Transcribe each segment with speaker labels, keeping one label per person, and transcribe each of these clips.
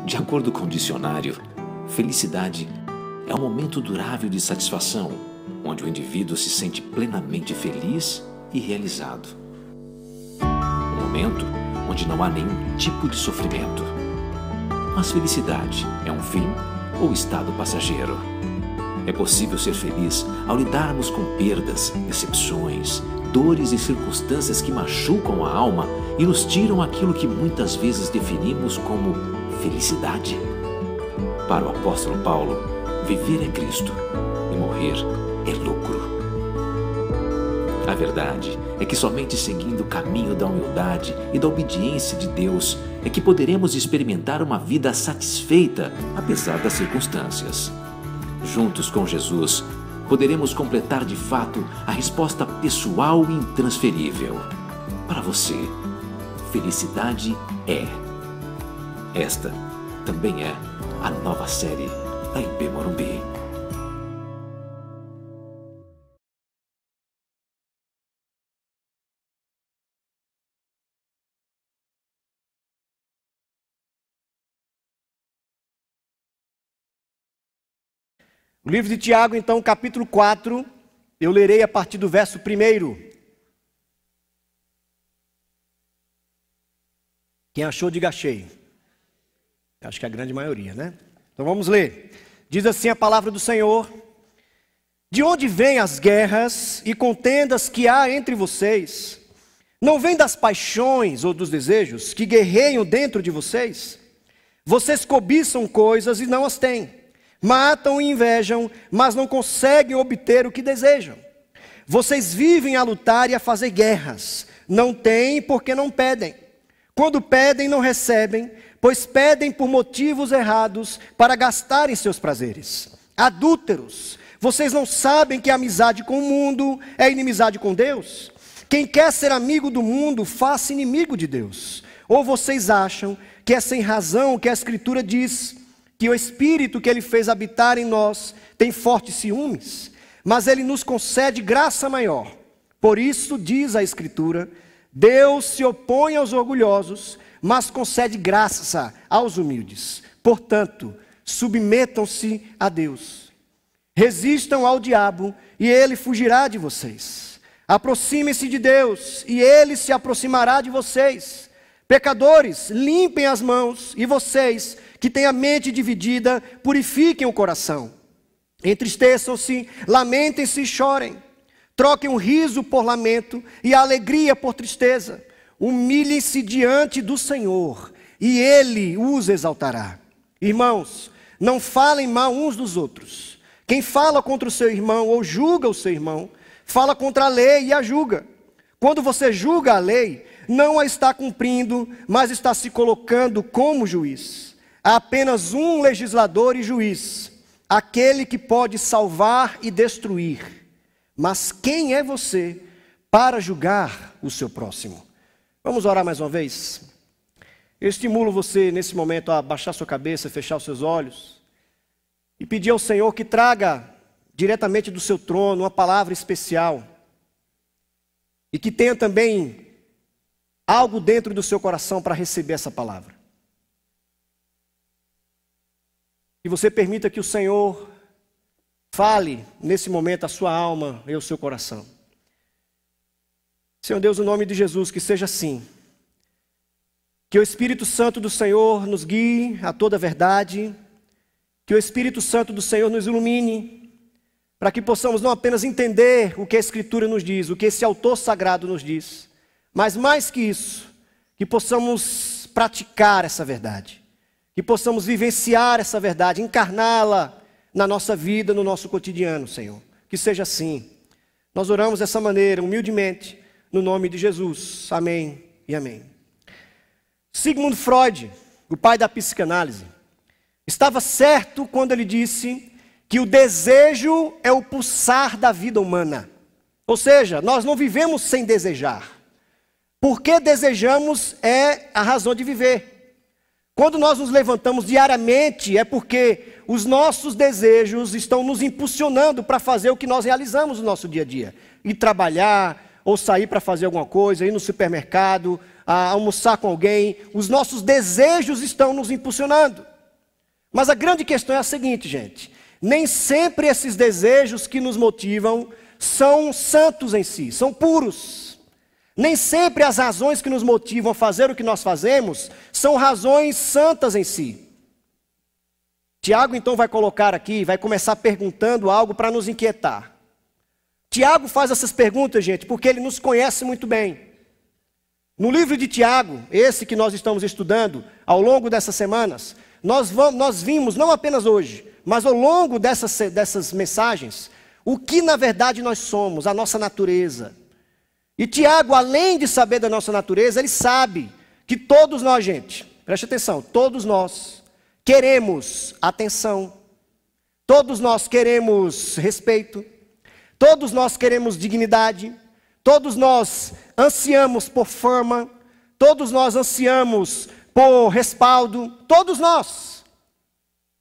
Speaker 1: De acordo com o dicionário, felicidade é um momento durável de satisfação, onde o indivíduo se sente plenamente feliz e realizado. Um momento onde não há nenhum tipo de sofrimento. Mas felicidade é um fim ou estado passageiro? É possível ser feliz ao lidarmos com perdas, decepções, dores e circunstâncias que machucam a alma e nos tiram aquilo que muitas vezes definimos como felicidade? Para o apóstolo Paulo, viver é Cristo e morrer é lucro. A verdade é que somente seguindo o caminho da humildade e da obediência de Deus é que poderemos experimentar uma vida satisfeita, apesar das circunstâncias. Juntos com Jesus, poderemos completar de fato a resposta pessoal e intransferível. Para você, felicidade é. Esta também é a nova série da IB Morumbi.
Speaker 2: O livro de Tiago, então, capítulo 4, eu lerei a partir do verso 1. Quem achou, diga achei. Acho que é a grande maioria, né? Então vamos ler. Diz assim a palavra do Senhor: de onde vêm as guerras e contendas que há entre vocês? Não vêm das paixões ou dos desejos que guerreiam dentro de vocês? Vocês cobiçam coisas e não as têm. Matam e invejam, mas não conseguem obter o que desejam. Vocês vivem a lutar e a fazer guerras. Não têm porque não pedem. Quando pedem, não recebem, pois pedem por motivos errados para gastarem seus prazeres. Adúlteros, vocês não sabem que a amizade com o mundo é inimizade com Deus? Quem quer ser amigo do mundo, faça inimigo de Deus. Ou vocês acham que é sem razão que a Escritura diz que o Espírito que Ele fez habitar em nós tem fortes ciúmes, mas Ele nos concede graça maior. Por isso, diz a Escritura, Deus se opõe aos orgulhosos, mas concede graça aos humildes. Portanto, submetam-se a Deus. Resistam ao diabo e ele fugirá de vocês. Aproximem-se de Deus e ele se aproximará de vocês. Pecadores, limpem as mãos, e vocês que têm a mente dividida, purifiquem o coração. Entristeçam-se, lamentem-se e chorem. Troquem o riso por lamento e a alegria por tristeza. Humilhem-se diante do Senhor e Ele os exaltará. Irmãos, não falem mal uns dos outros. Quem fala contra o seu irmão ou julga o seu irmão, fala contra a lei e a julga. Quando você julga a lei, não a está cumprindo, mas está se colocando como juiz. Há apenas um legislador e juiz, aquele que pode salvar e destruir. Mas quem é você para julgar o seu próximo? Vamos orar mais uma vez? Eu estimulo você nesse momento a baixar sua cabeça, fechar os seus olhos e pedir ao Senhor que traga diretamente do seu trono uma palavra especial e que tenha também algo dentro do seu coração para receber essa palavra. Que você permita que o Senhor fale nesse momento a sua alma e o seu coração. Senhor Deus, no nome de Jesus, que seja assim. Que o Espírito Santo do Senhor nos guie a toda a verdade. Que o Espírito Santo do Senhor nos ilumine, para que possamos não apenas entender o que a Escritura nos diz, o que esse autor sagrado nos diz, mas mais que isso, que possamos praticar essa verdade, que possamos vivenciar essa verdade, encarná-la na nossa vida, no nosso cotidiano, Senhor. Que seja assim. Nós oramos dessa maneira, humildemente, no nome de Jesus. Amém e amém. Sigmund Freud, o pai da psicanálise, estava certo quando ele disse que o desejo é o pulsar da vida humana. Ou seja, nós não vivemos sem desejar. Porque desejamos é a razão de viver. Quando nós nos levantamos diariamente, é porque os nossos desejos estão nos impulsionando para fazer o que nós realizamos no nosso dia a dia. Ir trabalhar, ou sair para fazer alguma coisa, ir no supermercado, almoçar com alguém. Os nossos desejos estão nos impulsionando. Mas a grande questão é a seguinte, gente. Nem sempre esses desejos que nos motivam são santos em si, são puros. Nem sempre as razões que nos motivam a fazer o que nós fazemos são razões santas em si. Tiago então vai colocar aqui, vai começar perguntando algo para nos inquietar. Tiago faz essas perguntas, gente, porque ele nos conhece muito bem. No livro de Tiago, esse que nós estamos estudando ao longo dessas semanas, nós vimos, não apenas hoje, mas ao longo dessas mensagens, o que na verdade nós somos, a nossa natureza. E Tiago, além de saber da nossa natureza, ele sabe que todos nós, gente, preste atenção, todos nós queremos atenção, todos nós queremos respeito, todos nós queremos dignidade, todos nós ansiamos por fama, todos nós ansiamos por respaldo, todos nós.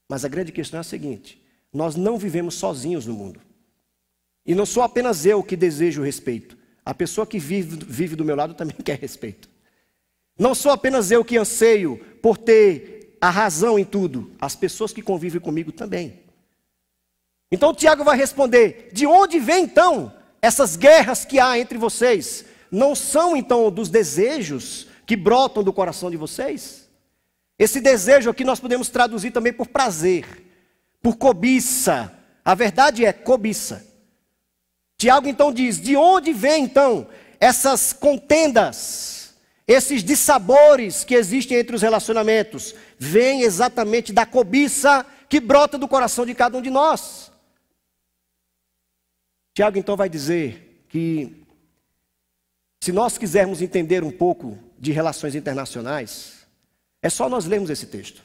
Speaker 2: Mas a grande questão é a seguinte: nós não vivemos sozinhos no mundo. E não sou apenas eu que desejo respeito. A pessoa que vive do meu lado também quer respeito. Não sou apenas eu que anseio por ter a razão em tudo. As pessoas que convivem comigo também. Então Tiago vai responder: de onde vem então essas guerras que há entre vocês? Não são então dos desejos que brotam do coração de vocês? Esse desejo aqui nós podemos traduzir também por prazer, por cobiça. A verdade é cobiça. Tiago então diz: de onde vem então essas contendas, esses dissabores que existem entre os relacionamentos? Vem exatamente da cobiça que brota do coração de cada um de nós. Tiago então vai dizer que, se nós quisermos entender um pouco de relações internacionais, é só nós lermos esse texto.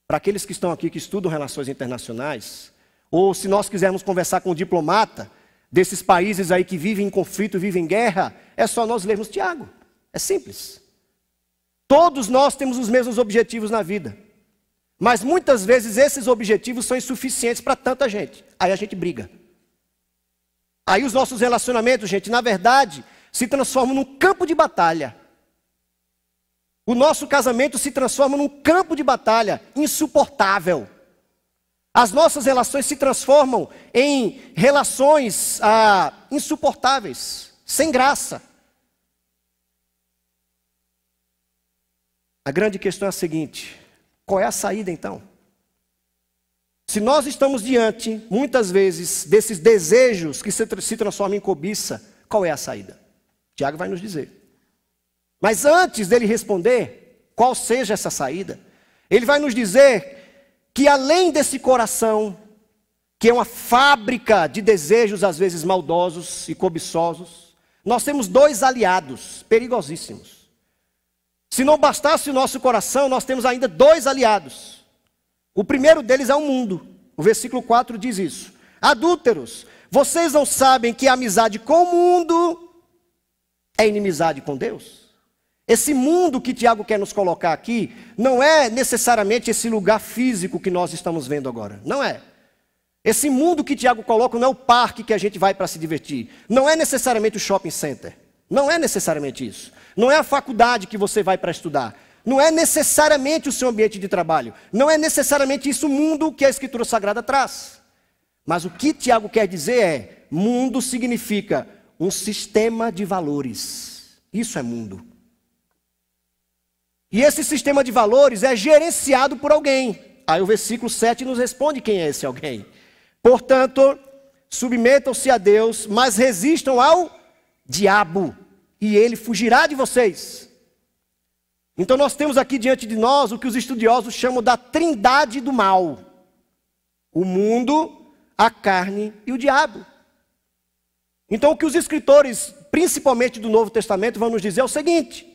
Speaker 2: Para aqueles que estão aqui que estudam relações internacionais, ou se nós quisermos conversar com um diplomata desses países aí que vivem em conflito, vivem em guerra, é só nós lermos Tiago. É simples. Todos nós temos os mesmos objetivos na vida, mas muitas vezes esses objetivos são insuficientes para tanta gente. Aí a gente briga. Aí os nossos relacionamentos, gente, na verdade, se transformam num campo de batalha. O nosso casamento se transforma num campo de batalha insuportável. As nossas relações se transformam em relações insuportáveis, sem graça. A grande questão é a seguinte: qual é a saída então? Se nós estamos diante, muitas vezes, desses desejos que se transformam em cobiça, qual é a saída? Tiago vai nos dizer. Mas antes dele responder qual seja essa saída, ele vai nos dizer que além desse coração, que é uma fábrica de desejos às vezes maldosos e cobiçosos, nós temos dois aliados perigosíssimos. Se não bastasse o nosso coração, nós temos ainda dois aliados. O primeiro deles é o mundo. O versículo 4 diz isso: adúlteros, vocês não sabem que a amizade com o mundo é inimizade com Deus? Esse mundo que Tiago quer nos colocar aqui não é necessariamente esse lugar físico que nós estamos vendo agora. Não é. Esse mundo que Tiago coloca não é o parque que a gente vai para se divertir. Não é necessariamente o shopping center. Não é necessariamente isso. Não é a faculdade que você vai para estudar. Não é necessariamente o seu ambiente de trabalho. Não é necessariamente isso o mundo que a Escritura Sagrada traz. Mas o que Tiago quer dizer é: mundo significa um sistema de valores. Isso é mundo. E esse sistema de valores é gerenciado por alguém. Aí o versículo 7 nos responde quem é esse alguém. Portanto, submetam-se a Deus, mas resistam ao diabo, e ele fugirá de vocês. Então nós temos aqui diante de nós o que os estudiosos chamam da trindade do mal: o mundo, a carne e o diabo. Então o que os escritores, principalmente do Novo Testamento, vão nos dizer é o seguinte: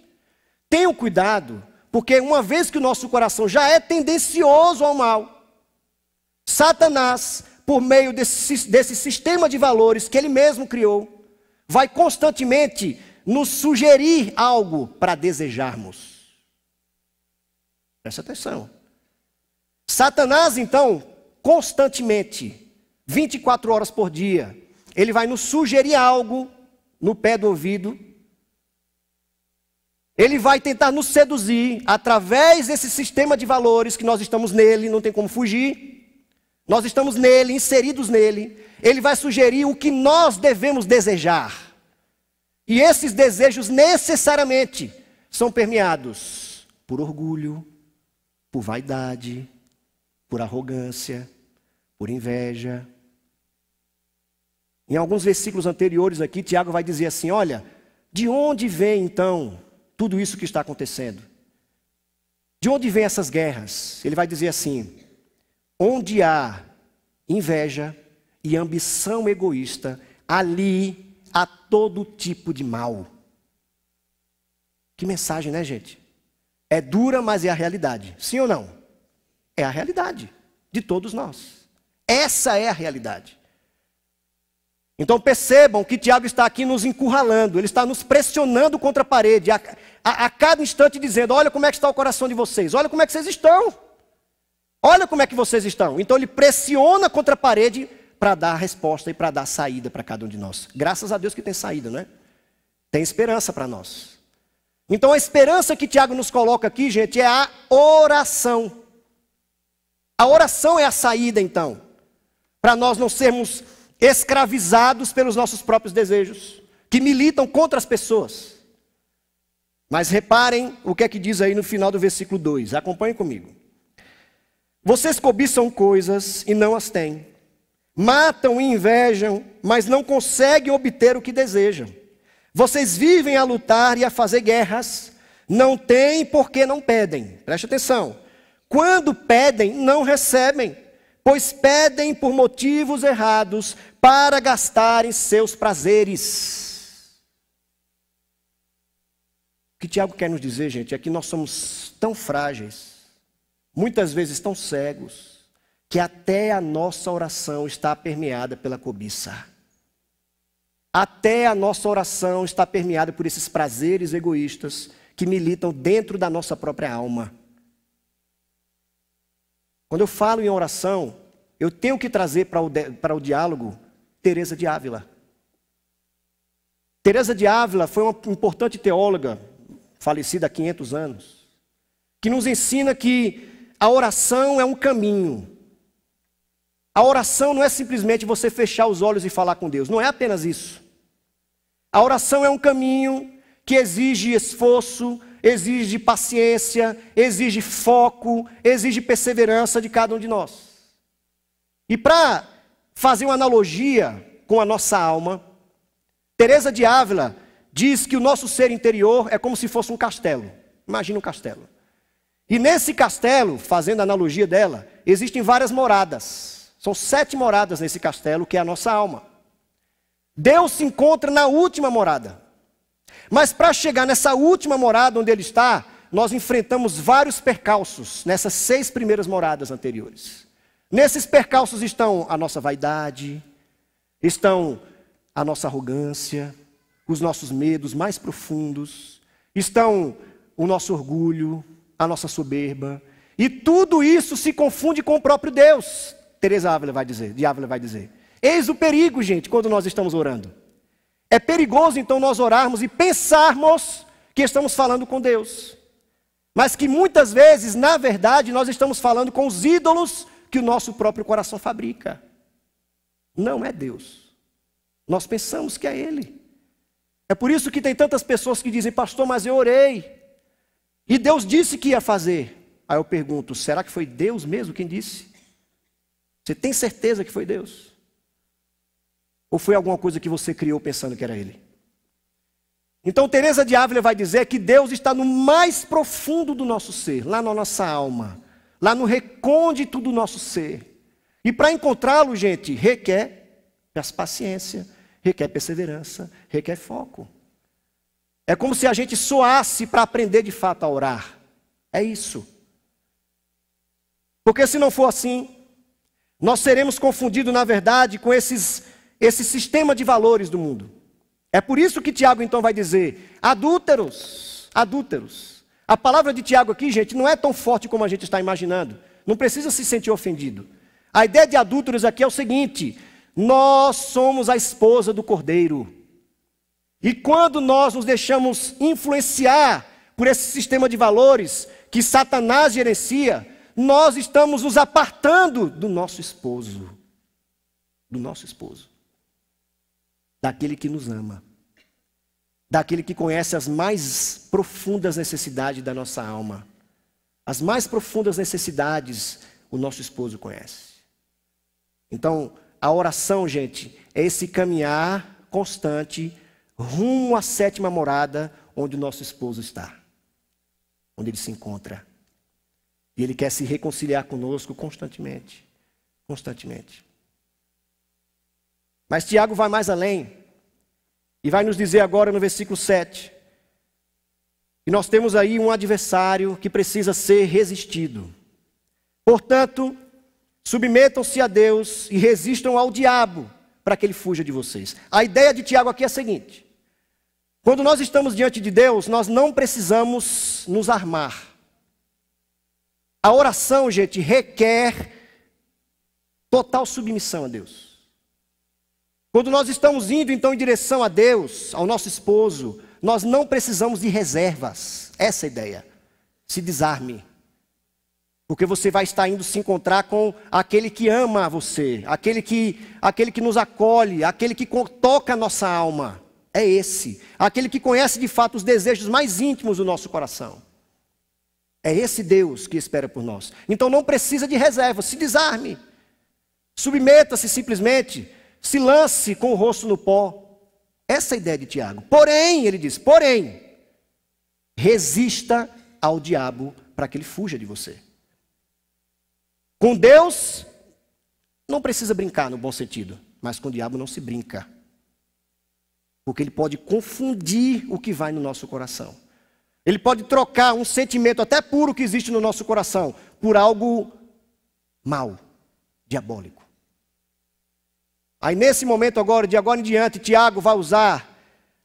Speaker 2: tenham cuidado, porque uma vez que o nosso coração já é tendencioso ao mal, Satanás, por meio desse sistema de valores que ele mesmo criou, vai constantemente nos sugerir algo para desejarmos. Presta atenção. Satanás, então, constantemente, 24 horas por dia, ele vai nos sugerir algo no pé do ouvido. ele vai tentar nos seduzir através desse sistema de valores que nós estamos nele, não tem como fugir. Nós estamos nele, inseridos nele. Ele vai sugerir o que nós devemos desejar. E esses desejos necessariamente são permeados por orgulho, por vaidade, por arrogância, por inveja. Em alguns versículos anteriores aqui, Tiago vai dizer assim, olha, de onde vem então tudo isso que está acontecendo? De onde vem essas guerras? Ele vai dizer assim, onde há inveja e ambição egoísta, ali há todo tipo de mal. Que mensagem, né, gente? É dura, mas é a realidade. Sim ou não? É a realidade de todos nós. Essa é a realidade. Então percebam que Tiago está aqui nos encurralando, ele está nos pressionando contra a parede, a cada instante dizendo, olha como é que está o coração de vocês, olha como é que vocês estão, olha como é que vocês estão. Então ele pressiona contra a parede para dar a resposta e para dar saída para cada um de nós. Graças a Deus que tem saída, não é? Tem esperança para nós. Então a esperança que Tiago nos coloca aqui, gente, é a oração. A oração é a saída, então, para nós não sermos escravizados pelos nossos próprios desejos, que militam contra as pessoas. Mas reparem o que é que diz aí no final do versículo 2, acompanhem comigo. Vocês cobiçam coisas e não as têm, matam e invejam, mas não conseguem obter o que desejam. Vocês vivem a lutar e a fazer guerras, não têm porque não pedem. Preste atenção, quando pedem, não recebem, pois pedem por motivos errados, para gastarem seus prazeres. O que Tiago quer nos dizer, gente, é que nós somos tão frágeis, muitas vezes tão cegos, que até a nossa oração está permeada pela cobiça. Até a nossa oração está permeada por esses prazeres egoístas que militam dentro da nossa própria alma. Quando eu falo em oração, eu tenho que trazer para o diálogo Teresa de Ávila. Teresa de Ávila foi uma importante teóloga, falecida há 500 anos, que nos ensina que a oração é um caminho. A oração não é simplesmente você fechar os olhos e falar com Deus, não é apenas isso. A oração é um caminho que exige esforço, exige paciência, exige foco, exige perseverança de cada um de nós. E para fazer uma analogia com a nossa alma, Teresa de Ávila diz que o nosso ser interior é como se fosse um castelo. Imagina um castelo. E nesse castelo, fazendo a analogia dela, existem várias moradas. São 7 moradas nesse castelo, que é a nossa alma. Deus se encontra na última morada. Mas para chegar nessa última morada onde Ele está, nós enfrentamos vários percalços nessas 6 primeiras moradas anteriores. Nesses percalços estão a nossa vaidade, estão a nossa arrogância, os nossos medos mais profundos, estão o nosso orgulho, a nossa soberba, e tudo isso se confunde com o próprio Deus. Teresa de Ávila vai dizer. Eis o perigo, gente, quando nós estamos orando. É perigoso então nós orarmos e pensarmos que estamos falando com Deus, mas que muitas vezes, na verdade, nós estamos falando com os ídolos que o nosso próprio coração fabrica. Não é Deus. Nós pensamos que é Ele. É por isso que tem tantas pessoas que dizem, pastor, mas eu orei, e Deus disse que ia fazer. Aí eu pergunto, será que foi Deus mesmo quem disse? Você tem certeza que foi Deus? Ou foi alguma coisa que você criou pensando que era Ele? Então Teresa de Ávila vai dizer que Deus está no mais profundo do nosso ser, lá na nossa alma, lá no recôndito do nosso ser. E para encontrá-lo, gente, requer paciência, requer perseverança, requer foco. É como se a gente suasse para aprender de fato a orar. É isso. Porque se não for assim, nós seremos confundidos, na verdade, com esse sistema de valores do mundo. É por isso que Tiago então vai dizer, adúlteros, adúlteros. A palavra de Tiago aqui, gente, não é tão forte como a gente está imaginando. Não precisa se sentir ofendido. A ideia de adúlteros aqui é o seguinte, nós somos a esposa do Cordeiro. E quando nós nos deixamos influenciar por esse sistema de valores que Satanás gerencia, nós estamos nos apartando do nosso esposo. Do nosso esposo. Daquele que nos ama. Daquele que conhece as mais profundas necessidades da nossa alma. As mais profundas necessidades o nosso esposo conhece. Então, a oração, gente, é esse caminhar constante rumo à sétima morada onde o nosso esposo está. Onde ele se encontra. E ele quer se reconciliar conosco constantemente. Constantemente. Mas Tiago vai mais além. E vai nos dizer agora no versículo 7. Que nós temos aí um adversário que precisa ser resistido. Portanto, submetam-se a Deus e resistam ao diabo para que ele fuja de vocês. A ideia de Tiago aqui é a seguinte. Quando nós estamos diante de Deus, nós não precisamos nos armar. A oração, gente, requer total submissão a Deus. Quando nós estamos indo, então, em direção a Deus, ao nosso esposo, nós não precisamos de reservas. Essa é a ideia. Se desarme. Porque você vai estar indo se encontrar com aquele que ama você, aquele que nos acolhe, aquele que toca a nossa alma. É esse. Aquele que conhece de fato os desejos mais íntimos do nosso coração. É esse Deus que espera por nós. Então não precisa de reserva, se desarme. Submeta-se simplesmente, se lance com o rosto no pó. Essa é a ideia de Tiago. Porém, ele diz, resista ao diabo para que ele fuja de você. Com Deus, não precisa brincar no bom sentido, mas com o diabo não se brinca. Porque ele pode confundir o que vai no nosso coração. Ele pode trocar um sentimento até puro que existe no nosso coração por algo mau, diabólico. Aí nesse momento agora, de agora em diante, Tiago vai usar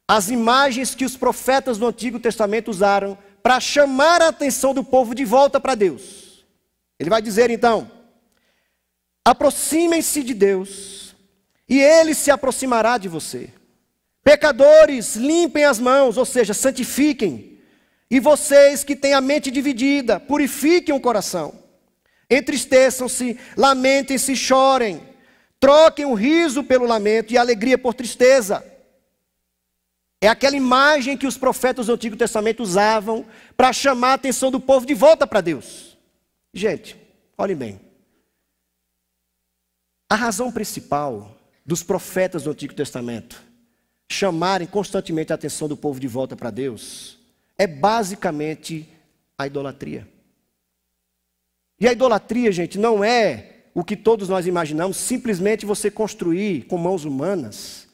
Speaker 2: as imagens que os profetas do Antigo Testamento usaram para chamar a atenção do povo de volta para Deus. Ele vai dizer então, aproximem-se de Deus e Ele se aproximará de você. Pecadores, limpem as mãos, ou seja, santifiquem. E vocês que têm a mente dividida, purifiquem o coração. Entristeçam-se, lamentem-se, chorem. Troquem o riso pelo lamento e a alegria por tristeza. É aquela imagem que os profetas do Antigo Testamento usavam para chamar a atenção do povo de volta para Deus. Gente, olhem bem. A razão principal dos profetas do Antigo Testamento chamarem constantemente a atenção do povo de volta para Deus é basicamente a idolatria. E a idolatria, gente, não é o que todos nós imaginamos, simplesmente você construir com mãos humanas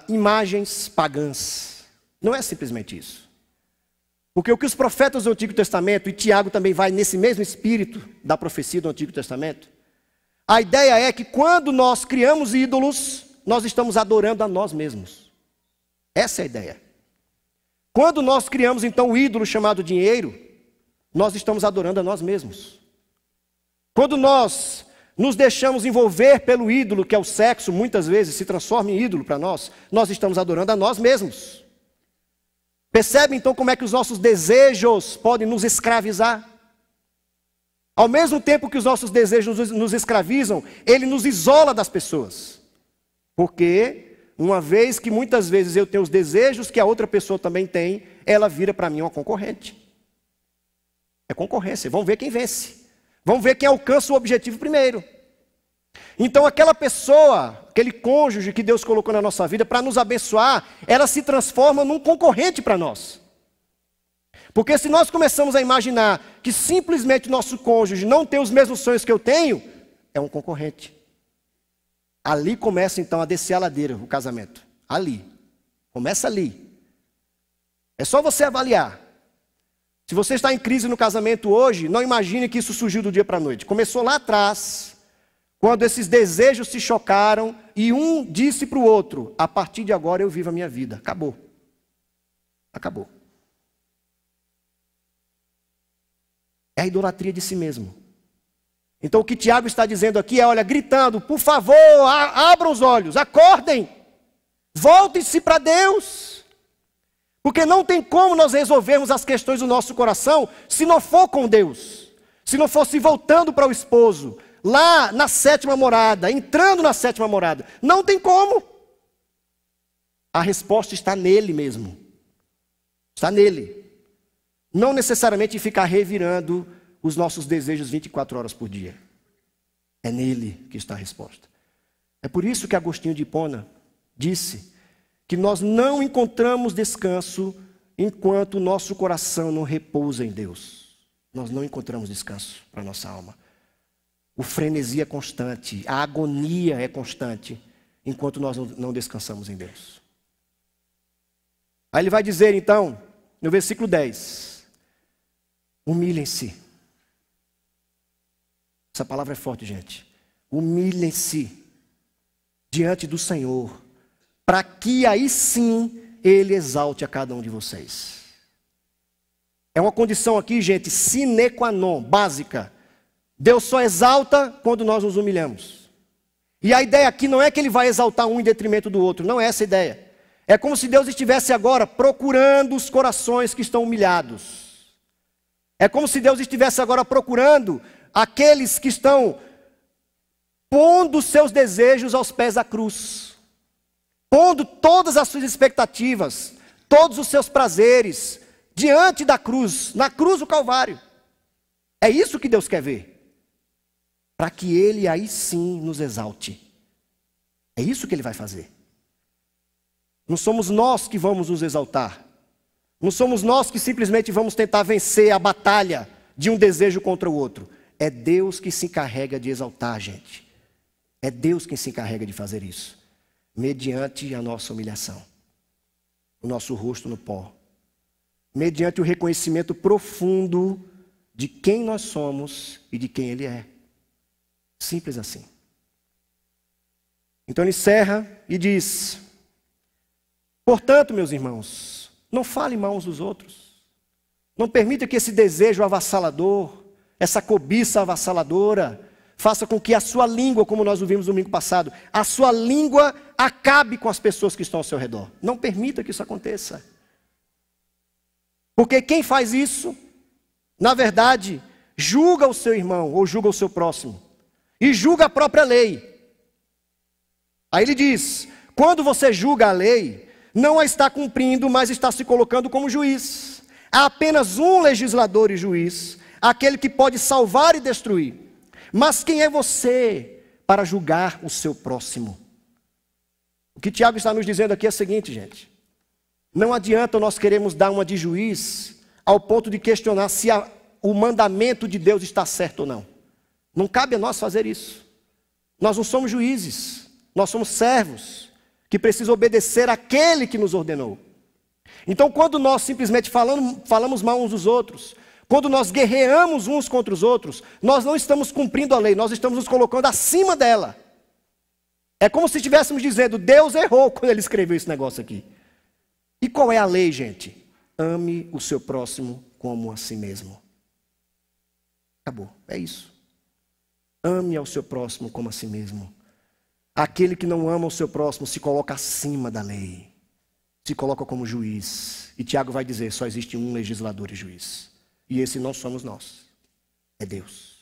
Speaker 2: imagens pagãs. Não é simplesmente isso. Porque o que os profetas do Antigo Testamento, e Tiago também vai nesse mesmo espírito da profecia do Antigo Testamento, a ideia é que quando nós criamos ídolos, nós estamos adorando a nós mesmos. Essa é a ideia. Quando nós criamos então o ídolo chamado dinheiro, nós estamos adorando a nós mesmos. Quando nós nos deixamos envolver pelo ídolo, que é o sexo, muitas vezes se transforma em ídolo para nós, nós estamos adorando a nós mesmos. Percebe então como é que os nossos desejos podem nos escravizar? Ao mesmo tempo que os nossos desejos nos escravizam, ele nos isola das pessoas. Porque, uma vez que muitas vezes eu tenho os desejos que a outra pessoa também tem, ela vira para mim uma concorrente. É concorrência, vamos ver quem vence. Vamos ver quem alcança o objetivo primeiro. Então aquela pessoa, aquele cônjuge que Deus colocou na nossa vida para nos abençoar, ela se transforma num concorrente para nós. Porque se nós começamos a imaginar que simplesmente nosso cônjuge não tem os mesmos sonhos que eu tenho, é um concorrente. Ali começa então a descer a ladeira, o casamento. Ali. Começa ali. É só você avaliar. Se você está em crise no casamento hoje, não imagine que isso surgiu do dia para a noite. Começou lá atrás, quando esses desejos se chocaram e um disse para o outro, a partir de agora eu vivo a minha vida. Acabou. Acabou. É a idolatria de si mesmo. Então o que Tiago está dizendo aqui é, olha, gritando, por favor, abram os olhos, acordem, voltem-se para Deus. Porque não tem como nós resolvermos as questões do nosso coração se não for com Deus. Se não fosse voltando para o esposo, lá na sétima morada, entrando na sétima morada. Não tem como. A resposta está nele mesmo. Está nele. Não necessariamente ficar revirando os nossos desejos 24 horas por dia. É nele que está a resposta. É por isso que Agostinho de Hipona disse que nós não encontramos descanso enquanto o nosso coração não repousa em Deus. Nós não encontramos descanso para a nossa alma. O frenesi é constante, a agonia é constante, enquanto nós não descansamos em Deus. Aí ele vai dizer então, no versículo 10, humilhem-se. Essa palavra é forte, gente. Humilhem-se diante do Senhor, para que aí sim Ele exalte a cada um de vocês. É uma condição aqui, gente, sine qua non, básica. Deus só exalta quando nós nos humilhamos. E a ideia aqui não é que Ele vai exaltar um em detrimento do outro, não é essa a ideia. É como se Deus estivesse agora procurando os corações que estão humilhados. É como se Deus estivesse agora procurando aqueles que estão pondo seus desejos aos pés da cruz. Pondo todas as suas expectativas, todos os seus prazeres, diante da cruz, na cruz do Calvário. É isso que Deus quer ver. Para que Ele aí sim nos exalte. É isso que Ele vai fazer. Não somos nós que vamos nos exaltar. Não somos nós que simplesmente vamos tentar vencer a batalha de um desejo contra o outro. É Deus que se encarrega de exaltar a gente. É Deus quem se encarrega de fazer isso. Mediante a nossa humilhação. O nosso rosto no pó. Mediante o reconhecimento profundo de quem nós somos e de quem Ele é. Simples assim. Então ele encerra e diz: portanto, meus irmãos, não falem mal uns dos outros. Não permita que esse desejo avassalador, essa cobiça avassaladora, faça com que a sua língua, como nós ouvimos no domingo passado, a sua língua acabe com as pessoas que estão ao seu redor. Não permita que isso aconteça. Porque quem faz isso, na verdade, julga o seu irmão ou julga o seu próximo. E julga a própria lei. Aí ele diz: quando você julga a lei, não a está cumprindo, mas está se colocando como juiz. Há apenas um legislador e juiz, aquele que pode salvar e destruir. Mas quem é você para julgar o seu próximo? O que Tiago está nos dizendo aqui é o seguinte, gente. Não adianta nós queremos dar uma de juiz ao ponto de questionar se o mandamento de Deus está certo ou não. Não cabe a nós fazer isso. Nós não somos juízes, nós somos servos que precisam obedecer àquele que nos ordenou. Então, quando nós simplesmente falamos mal uns dos outros, quando nós guerreamos uns contra os outros, nós não estamos cumprindo a lei, nós estamos nos colocando acima dela. É como se estivéssemos dizendo: Deus errou quando Ele escreveu esse negócio aqui. E qual é a lei, gente? Ame o seu próximo como a si mesmo. Acabou, é isso. Ame ao seu próximo como a si mesmo. Aquele que não ama o seu próximo se coloca acima da lei. Se coloca como juiz. E Tiago vai dizer: só existe um legislador e juiz. E esse não somos nós. É Deus.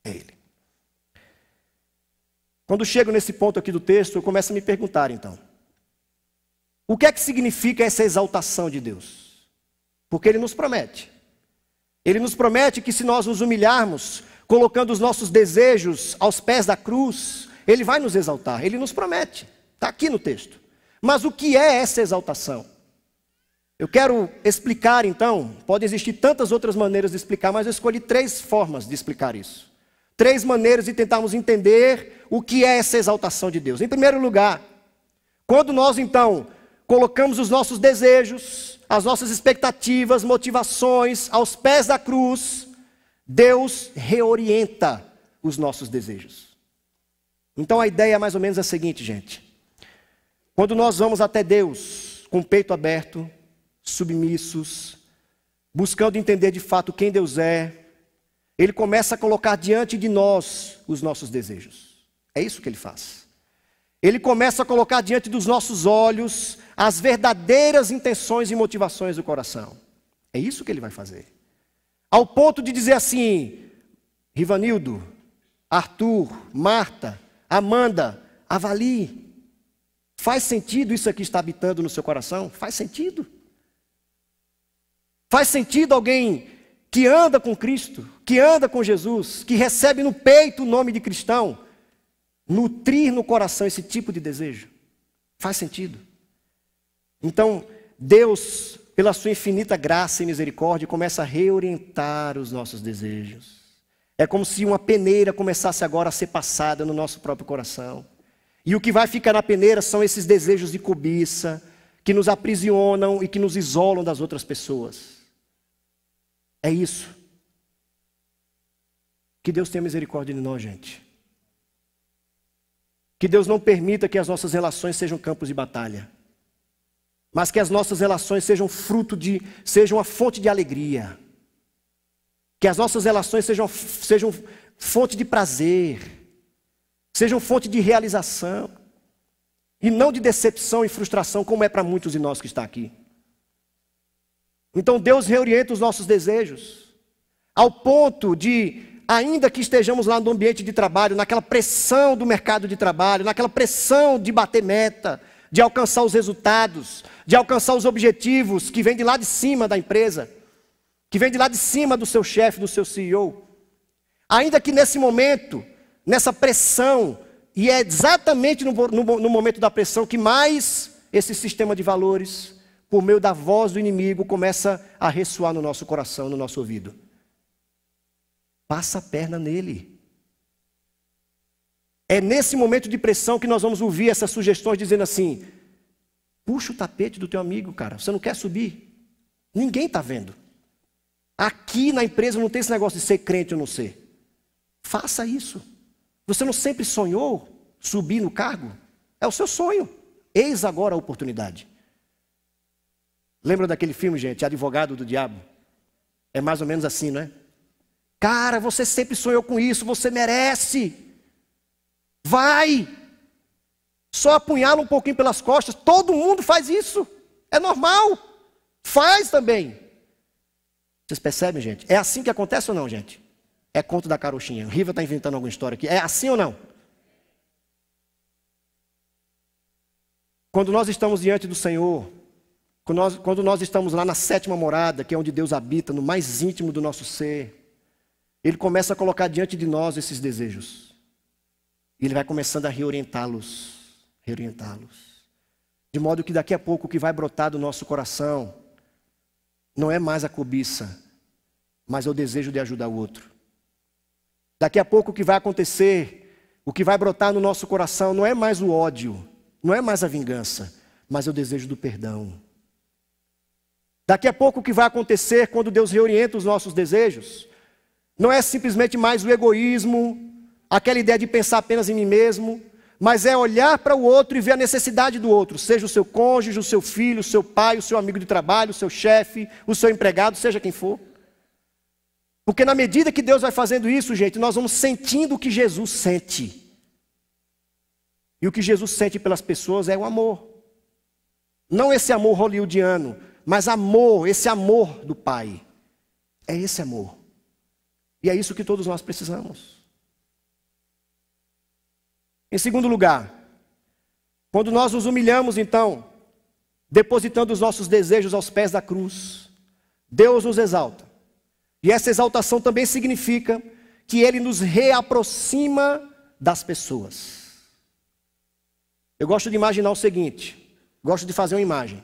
Speaker 2: É Ele. Quando chego nesse ponto aqui do texto, eu começo a me perguntar então: o que é que significa essa exaltação de Deus? Porque Ele nos promete. Ele nos promete que se nós nos humilharmos, colocando os nossos desejos aos pés da cruz, Ele vai nos exaltar. Ele nos promete. Está aqui no texto. Mas o que é essa exaltação? Eu quero explicar então, pode existir tantas outras maneiras de explicar, mas eu escolhi 3 formas de explicar isso. 3 maneiras de tentarmos entender o que é essa exaltação de Deus. Em primeiro lugar, quando nós então colocamos os nossos desejos, as nossas expectativas, motivações aos pés da cruz, Deus reorienta os nossos desejos. Então a ideia é mais ou menos a seguinte, gente. Quando nós vamos até Deus com o peito aberto, submissos, buscando entender de fato quem Deus é, Ele começa a colocar diante de nós os nossos desejos. É isso que Ele faz. Ele começa a colocar diante dos nossos olhos as verdadeiras intenções e motivações do coração. É isso que ele vai fazer. Ao ponto de dizer assim: Rivanildo, Arthur, Marta, Amanda, avalie. Faz sentido isso aqui está habitando no seu coração? Faz sentido? Faz sentido alguém que anda com Cristo, que anda com Jesus, que recebe no peito o nome de cristão, nutrir no coração esse tipo de desejo? Faz sentido? Então, Deus, pela sua infinita graça e misericórdia, começa a reorientar os nossos desejos. É como se uma peneira começasse agora a ser passada no nosso próprio coração. E o que vai ficar na peneira são esses desejos de cobiça, que nos aprisionam e que nos isolam das outras pessoas. É isso. Que Deus tenha misericórdia de nós, gente. Que Deus não permita que as nossas relações sejam campos de batalha, mas que as nossas relações sejam sejam a fonte de alegria. Que as nossas relações sejam fonte de prazer, sejam fonte de realização, e não de decepção e frustração, como é para muitos de nós que está aqui. Então Deus reorienta os nossos desejos, ao ponto de, ainda que estejamos lá no ambiente de trabalho, naquela pressão do mercado de trabalho, naquela pressão de bater meta, de alcançar os resultados, de alcançar os objetivos que vêm de lá de cima da empresa, que vem de lá de cima do seu chefe, do seu CEO. Ainda que nesse momento, nessa pressão, e é exatamente no momento da pressão que mais esse sistema de valores, por meio da voz do inimigo, começa a ressoar no nosso coração, no nosso ouvido. Passa a perna nele. É nesse momento de pressão que nós vamos ouvir essas sugestões dizendo assim: puxa o tapete do teu amigo, cara, você não quer subir? Ninguém está vendo. Aqui na empresa não tem esse negócio de ser crente ou não ser. Faça isso. Você não sempre sonhou subir no cargo? É o seu sonho. Eis agora a oportunidade. Lembra daquele filme, gente, Advogado do Diabo? É mais ou menos assim, não é? Cara, você sempre sonhou com isso, você merece. Vai. Só apunhala um pouquinho pelas costas. Todo mundo faz isso. É normal. Faz também. Vocês percebem, gente? É assim que acontece ou não, gente? É conto da carochinha. Riva está inventando alguma história aqui. É assim ou não? Quando nós estamos diante do Senhor, quando nós estamos lá na sétima morada, que é onde Deus habita, no mais íntimo do nosso ser, Ele começa a colocar diante de nós esses desejos. E Ele vai começando a reorientá-los. De modo que daqui a pouco o que vai brotar do nosso coração não é mais a cobiça, mas é o desejo de ajudar o outro. Daqui a pouco o que vai acontecer, o que vai brotar no nosso coração não é mais o ódio, não é mais a vingança, mas é o desejo do perdão. Daqui a pouco o que vai acontecer quando Deus reorienta os nossos desejos, não é simplesmente mais o egoísmo, aquela ideia de pensar apenas em mim mesmo, mas é olhar para o outro e ver a necessidade do outro, seja o seu cônjuge, o seu filho, o seu pai, o seu amigo de trabalho, o seu chefe, o seu empregado, seja quem for. Porque na medida que Deus vai fazendo isso, gente, nós vamos sentindo o que Jesus sente. E o que Jesus sente pelas pessoas é o amor. Não esse amor hollywoodiano, mas amor, esse amor do Pai. É esse amor. E é isso que todos nós precisamos. Em segundo lugar, quando nós nos humilhamos, então, depositando os nossos desejos aos pés da cruz, Deus nos exalta. E essa exaltação também significa que Ele nos reaproxima das pessoas. Eu gosto de imaginar o seguinte, gosto de fazer uma imagem.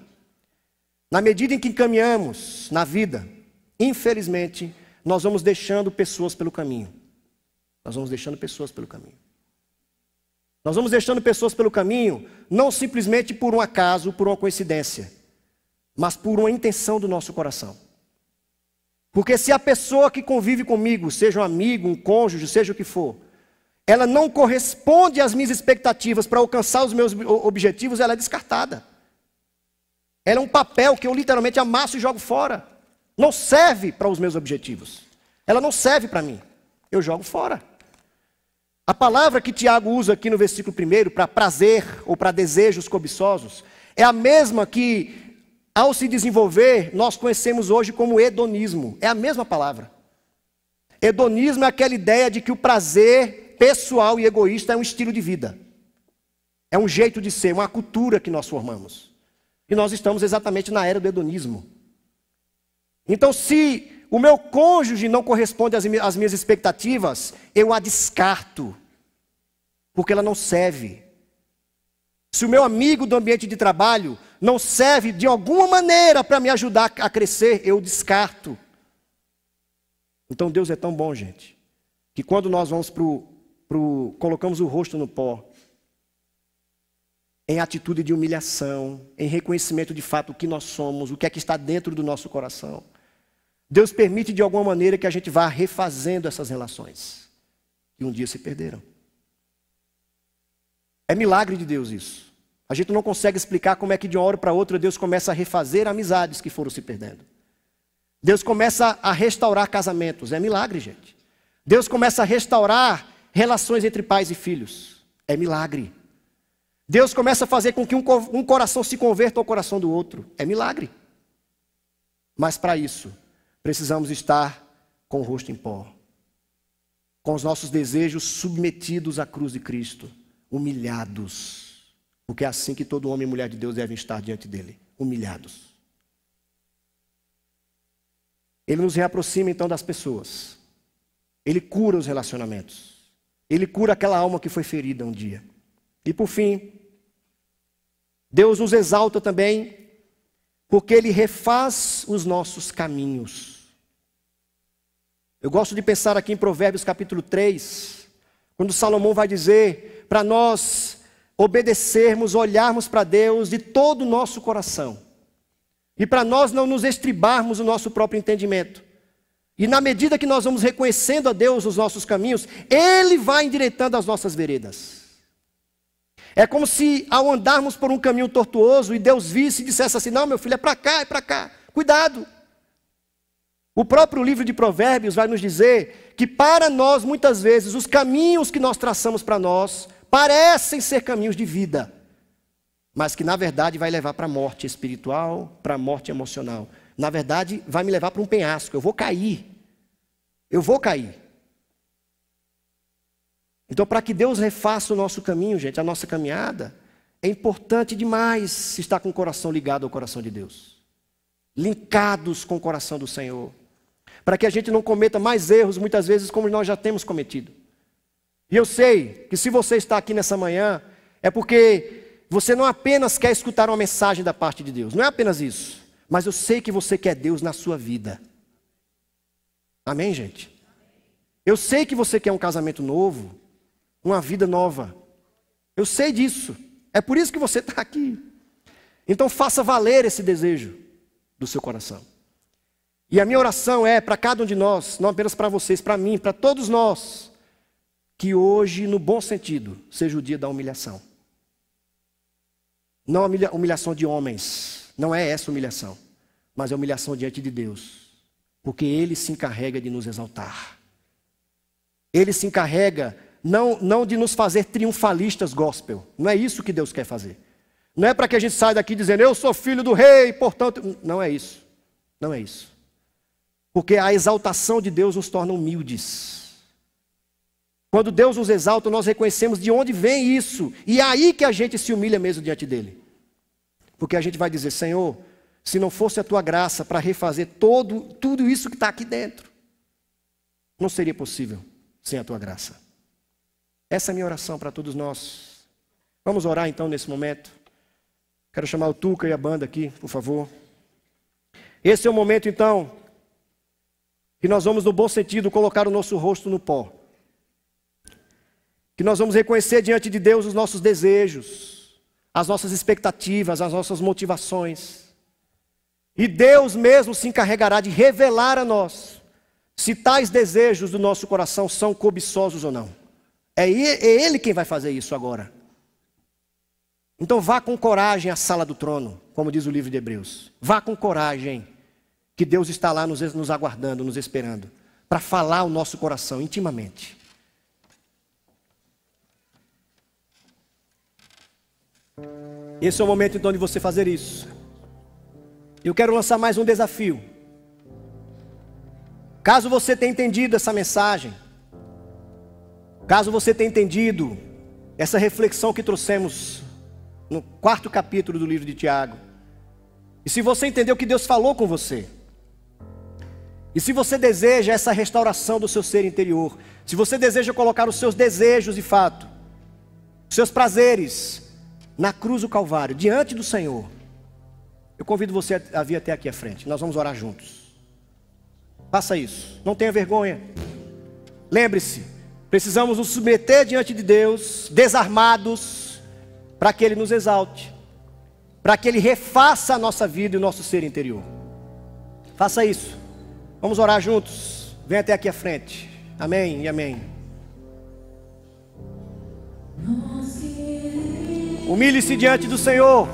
Speaker 2: Na medida em que caminhamos na vida, infelizmente, nós vamos deixando pessoas pelo caminho. Nós vamos deixando pessoas pelo caminho. Nós vamos deixando pessoas pelo caminho, não simplesmente por um acaso, por uma coincidência, mas por uma intenção do nosso coração. Porque se a pessoa que convive comigo, seja um amigo, um cônjuge, seja o que for, ela não corresponde às minhas expectativas para alcançar os meus objetivos, ela é descartada. Ela é um papel que eu literalmente amasso e jogo fora. Não serve para os meus objetivos. Ela não serve para mim. Eu jogo fora. A palavra que Tiago usa aqui no versículo 1 para prazer ou para desejos cobiçosos é a mesma que, ao se desenvolver, nós conhecemos hoje como hedonismo. É a mesma palavra. Hedonismo é aquela ideia de que o prazer pessoal e egoísta é um estilo de vida. É um jeito de ser, uma cultura que nós formamos. E nós estamos exatamente na era do hedonismo. Então, se o meu cônjuge não corresponde às minhas expectativas, eu a descarto, porque ela não serve. Se o meu amigo do ambiente de trabalho não serve de alguma maneira para me ajudar a crescer, eu descarto. Então Deus é tão bom, gente, que quando nós vamos colocamos o rosto no pó, em atitude de humilhação, em reconhecimento de fato o que nós somos, o que é que está dentro do nosso coração, Deus permite de alguma maneira que a gente vá refazendo essas relações, que um dia se perderam. É milagre de Deus isso. A gente não consegue explicar como é que de uma hora para outra Deus começa a refazer amizades que foram se perdendo. Deus começa a restaurar casamentos. É milagre, gente. Deus começa a restaurar relações entre pais e filhos. É milagre. Deus começa a fazer com que um coração se converta ao coração do outro. É milagre. Mas para isso, precisamos estar com o rosto em pó. Com os nossos desejos submetidos à cruz de Cristo. Humilhados. Porque é assim que todo homem e mulher de Deus devem estar diante dele. Humilhados. Ele nos reaproxima então das pessoas. Ele cura os relacionamentos. Ele cura aquela alma que foi ferida um dia. E por fim, Deus nos exalta também, porque Ele refaz os nossos caminhos. Eu gosto de pensar aqui em Provérbios capítulo 3, quando Salomão vai dizer para nós obedecermos, olharmos para Deus de todo o nosso coração. E para nós não nos estribarmos o nosso próprio entendimento. E na medida que nós vamos reconhecendo a Deus os nossos caminhos, Ele vai endireitando as nossas veredas. É como se ao andarmos por um caminho tortuoso e Deus visse e dissesse assim, não meu filho, é para cá, cuidado. O próprio livro de Provérbios vai nos dizer que para nós muitas vezes os caminhos que nós traçamos para nós parecem ser caminhos de vida. Mas que na verdade vai levar para a morte espiritual, para a morte emocional. Na verdade vai me levar para um penhasco, eu vou cair. Então para que Deus refaça o nosso caminho, gente, a nossa caminhada, é importante demais estar com o coração ligado ao coração de Deus. Linkados com o coração do Senhor. Para que a gente não cometa mais erros muitas vezes como nós já temos cometido. E eu sei que se você está aqui nessa manhã, é porque você não apenas quer escutar uma mensagem da parte de Deus. Não é apenas isso. Mas eu sei que você quer Deus na sua vida. Amém, gente? Eu sei que você quer um casamento novo. Uma vida nova. Eu sei disso. É por isso que você está aqui. Então faça valer esse desejo do seu coração. E a minha oração é para cada um de nós, não apenas para vocês, para mim, para todos nós, que hoje, no bom sentido, seja o dia da humilhação. Não a humilhação de homens, não é essa humilhação, mas a humilhação diante de Deus, porque Ele se encarrega de nos exaltar. Ele se encarrega não de nos fazer triunfalistas gospel, não é isso que Deus quer fazer. Não é para que a gente saia daqui dizendo, eu sou filho do rei, portanto, não é isso, não é isso. Porque a exaltação de Deus nos torna humildes. Quando Deus nos exalta, nós reconhecemos de onde vem isso. E é aí que a gente se humilha mesmo diante dEle. Porque a gente vai dizer, Senhor, se não fosse a Tua graça para refazer tudo isso que está aqui dentro, não seria possível sem a Tua graça. Essa é a minha oração para todos nós. Vamos orar então nesse momento. Quero chamar o Tuca e a banda aqui, por favor. Esse é o momento então, que nós vamos no bom sentido colocar o nosso rosto no pó. Que nós vamos reconhecer diante de Deus os nossos desejos, as nossas expectativas, as nossas motivações. E Deus mesmo se encarregará de revelar a nós se tais desejos do nosso coração são cobiçosos ou não. É Ele quem vai fazer isso agora. Então vá com coragem à sala do trono, como diz o livro de Hebreus. Vá com coragem, que Deus está lá nos aguardando, nos esperando, para falar o nosso coração intimamente. Esse é o momento então de você fazer isso. Eu quero lançar mais um desafio. Caso você tenha entendido essa mensagem, caso você tenha entendido essa reflexão que trouxemos no 4º capítulo do livro de Tiago, e se você entendeu que Deus falou com você, e se você deseja essa restauração do seu ser interior, se você deseja colocar os seus desejos de fato, os seus prazeres na cruz do Calvário, diante do Senhor, eu convido você a vir até aqui à frente. Nós vamos orar juntos. Faça isso, não tenha vergonha. Lembre-se, precisamos nos submeter diante de Deus, desarmados, para que Ele nos exalte, para que Ele refaça a nossa vida e o nosso ser interior. Faça isso. Vamos orar juntos. Vem até aqui à frente. Amém e amém. Humilhe-se diante do Senhor,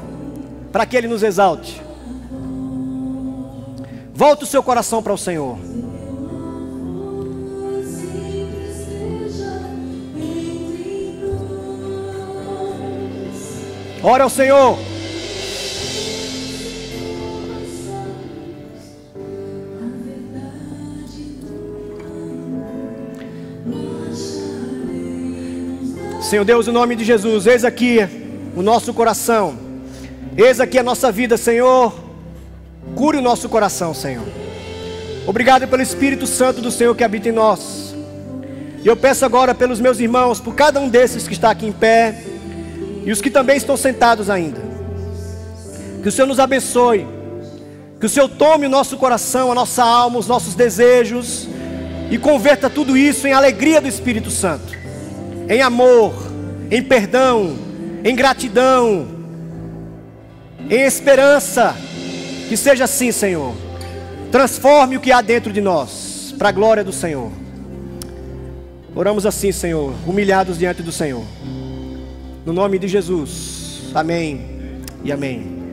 Speaker 2: para que Ele nos exalte. Volte o seu coração para o Senhor. Ore ao Senhor. Senhor Deus, em nome de Jesus, eis aqui o nosso coração, eis aqui a nossa vida, Senhor. Cure o nosso coração, Senhor. Obrigado pelo Espírito Santo do Senhor que habita em nós. E eu peço agora pelos meus irmãos, por cada um desses que está aqui em pé, e os que também estão sentados ainda, que o Senhor nos abençoe, que o Senhor tome o nosso coração, a nossa alma, os nossos desejos, e converta tudo isso em alegria do Espírito Santo, em amor, em perdão, em gratidão, em esperança. Que seja assim, Senhor. Transforme o que há dentro de nós, para a glória do Senhor. Oramos assim, Senhor, humilhados diante do Senhor. No nome de Jesus. Amém e amém.